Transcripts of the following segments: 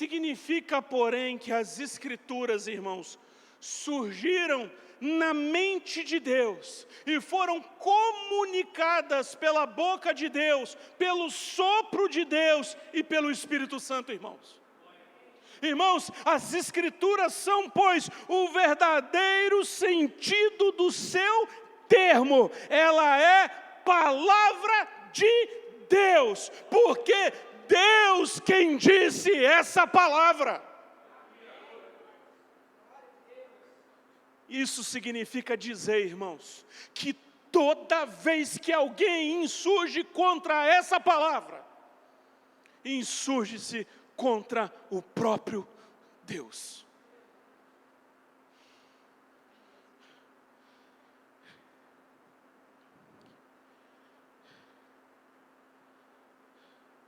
Significa, porém, que as Escrituras, irmãos, surgiram na mente de Deus e foram comunicadas pela boca de Deus, pelo sopro de Deus e pelo Espírito Santo, irmãos. Irmãos, as Escrituras são, pois, o verdadeiro sentido do seu termo. Ela é palavra de Deus, porque Deus quem disse essa palavra. Isso significa dizer, irmãos, que toda vez que alguém insurge contra essa palavra, insurge-se contra o próprio Deus.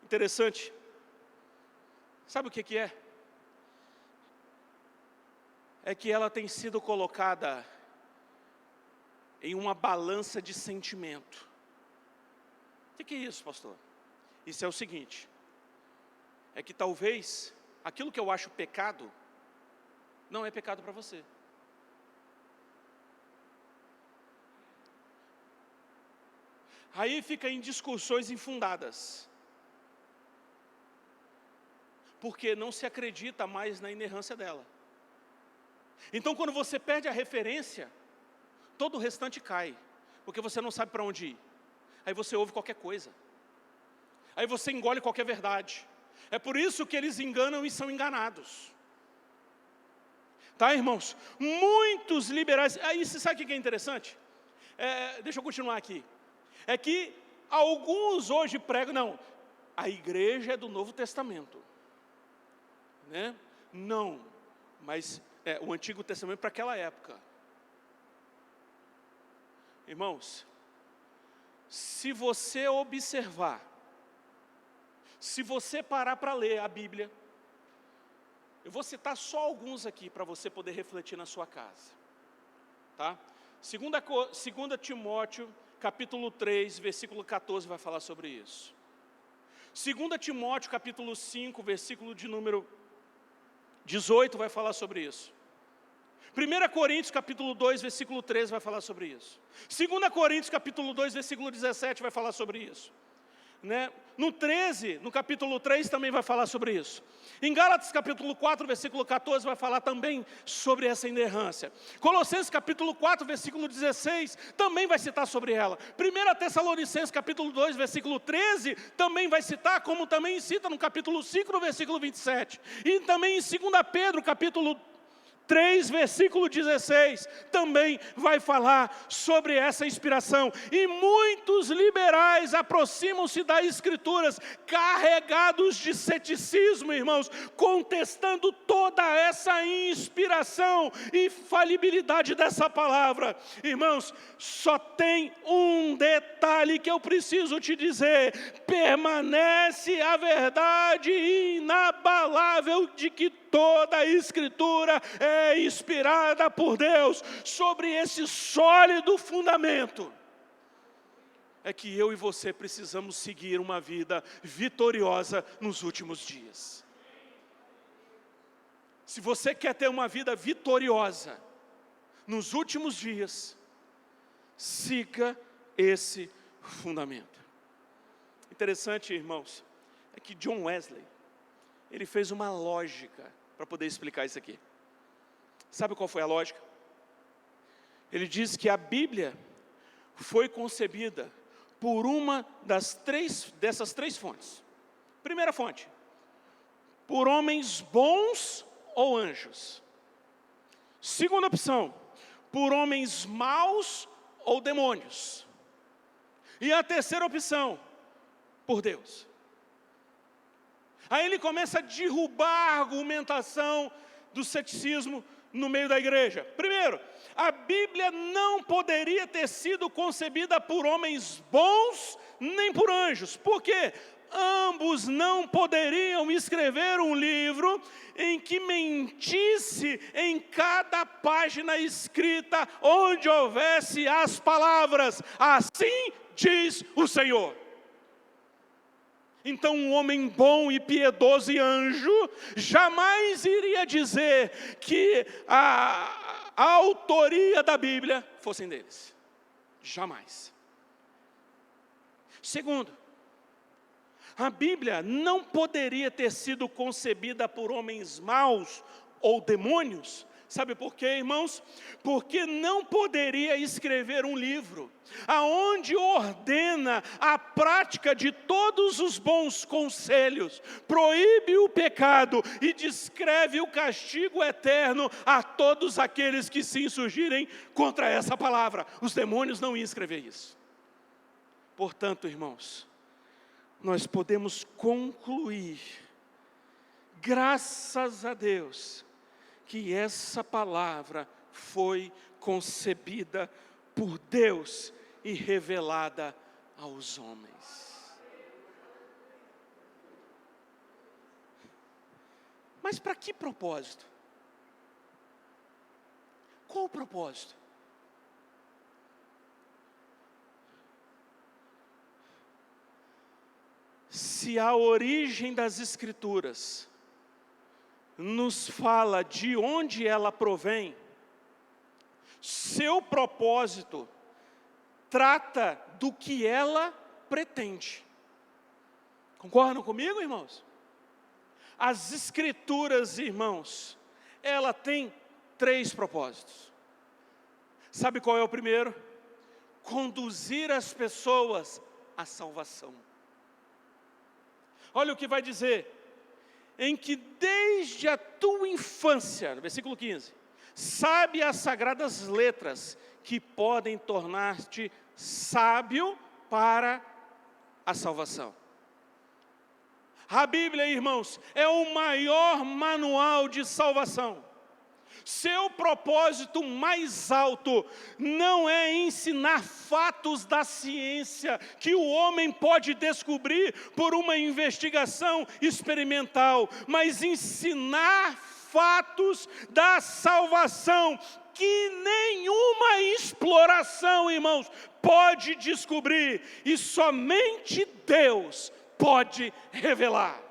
Interessante. Sabe o que é? É que ela tem sido colocada em uma balança de sentimento. O que é isso, pastor? Isso é o seguinte, é que talvez aquilo que eu acho pecado, não é pecado para você. Aí fica em discussões infundadas, porque não se acredita mais na inerrância dela. Então, quando você perde a referência, todo o restante cai, porque você não sabe para onde ir. Aí você ouve qualquer coisa, aí você engole qualquer verdade. É por isso que eles enganam e são enganados. Tá, irmãos? Muitos liberais. Aí você sabe o que é interessante? Deixa eu continuar aqui. É que alguns hoje pregam, não, a igreja é do Novo Testamento, né? Não, mas o Antigo Testamento para aquela época. Irmãos, se você observar, se você parar para ler a Bíblia, eu vou citar só alguns aqui para você poder refletir na sua casa, tá? 2 Timóteo, capítulo 3, versículo 14 vai falar sobre isso. 2 Timóteo, capítulo 5, versículo de número 18 vai falar sobre isso. 1 Coríntios, capítulo 2, versículo 13 vai falar sobre isso. 2 Coríntios, capítulo 2, versículo 17 vai falar sobre isso. Né? No 13, no capítulo 3 também vai falar sobre isso. Em Gálatas capítulo 4, versículo 14 vai falar também sobre essa inerrância. Colossenses capítulo 4, versículo 16 também vai citar sobre ela. 1 Tessalonicenses capítulo 2, versículo 13 também vai citar, como também cita no capítulo 5, no versículo 27. E também em 2 Pedro capítulo 3, versículo 16, também vai falar sobre essa inspiração. E muitos liberais aproximam-se das Escrituras, carregados de ceticismo, irmãos, contestando toda essa inspiração e falibilidade dessa palavra. Irmãos, só tem um detalhe que eu preciso te dizer: permanece a verdade inabalável de que toda a Escritura é inspirada por Deus. Sobre esse sólido fundamento é que eu e você precisamos seguir uma vida vitoriosa nos últimos dias. Se você quer ter uma vida vitoriosa nos últimos dias, siga esse fundamento. Interessante, irmãos, é que John Wesley, ele fez uma lógica para poder explicar isso aqui. Sabe qual foi a lógica? Ele diz que a Bíblia foi concebida por uma dessas três fontes. Primeira fonte, por homens bons ou anjos. Segunda opção, por homens maus ou demônios. E a terceira opção, por Deus. Aí ele começa a derrubar a argumentação do ceticismo no meio da igreja. Primeiro, a Bíblia não poderia ter sido concebida por homens bons nem por anjos. Por quê? Ambos não poderiam escrever um livro em que mentisse em cada página escrita onde houvesse as palavras: assim diz o Senhor. Então um homem bom e piedoso e anjo jamais iria dizer que a autoria da Bíblia fossem deles. Jamais. Segundo, a Bíblia não poderia ter sido concebida por homens maus ou demônios. Sabe por quê, irmãos? Porque não poderia escrever um livro aonde ordena a prática de todos os bons conselhos, proíbe o pecado e descreve o castigo eterno a todos aqueles que se insurgirem contra essa palavra. Os demônios não iam escrever isso. Portanto, irmãos, nós podemos concluir, graças a Deus, que essa palavra foi concebida por Deus e revelada aos homens. Mas para que propósito? Qual o propósito? Se a origem das Escrituras nos fala de onde ela provém, seu propósito trata do que ela pretende. Concordam comigo, irmãos? As Escrituras, irmãos, ela tem 3 propósitos. Sabe qual é o primeiro? Conduzir as pessoas à salvação. Olha o que vai dizer: em que desde a tua infância, no versículo 15, sabe as sagradas letras que podem tornar-te sábio para a salvação. A Bíblia, irmãos, é o maior manual de salvação. Seu propósito mais alto não é ensinar fatos da ciência que o homem pode descobrir por uma investigação experimental, mas ensinar fatos da salvação que nenhuma exploração, irmãos, pode descobrir, e somente Deus pode revelar.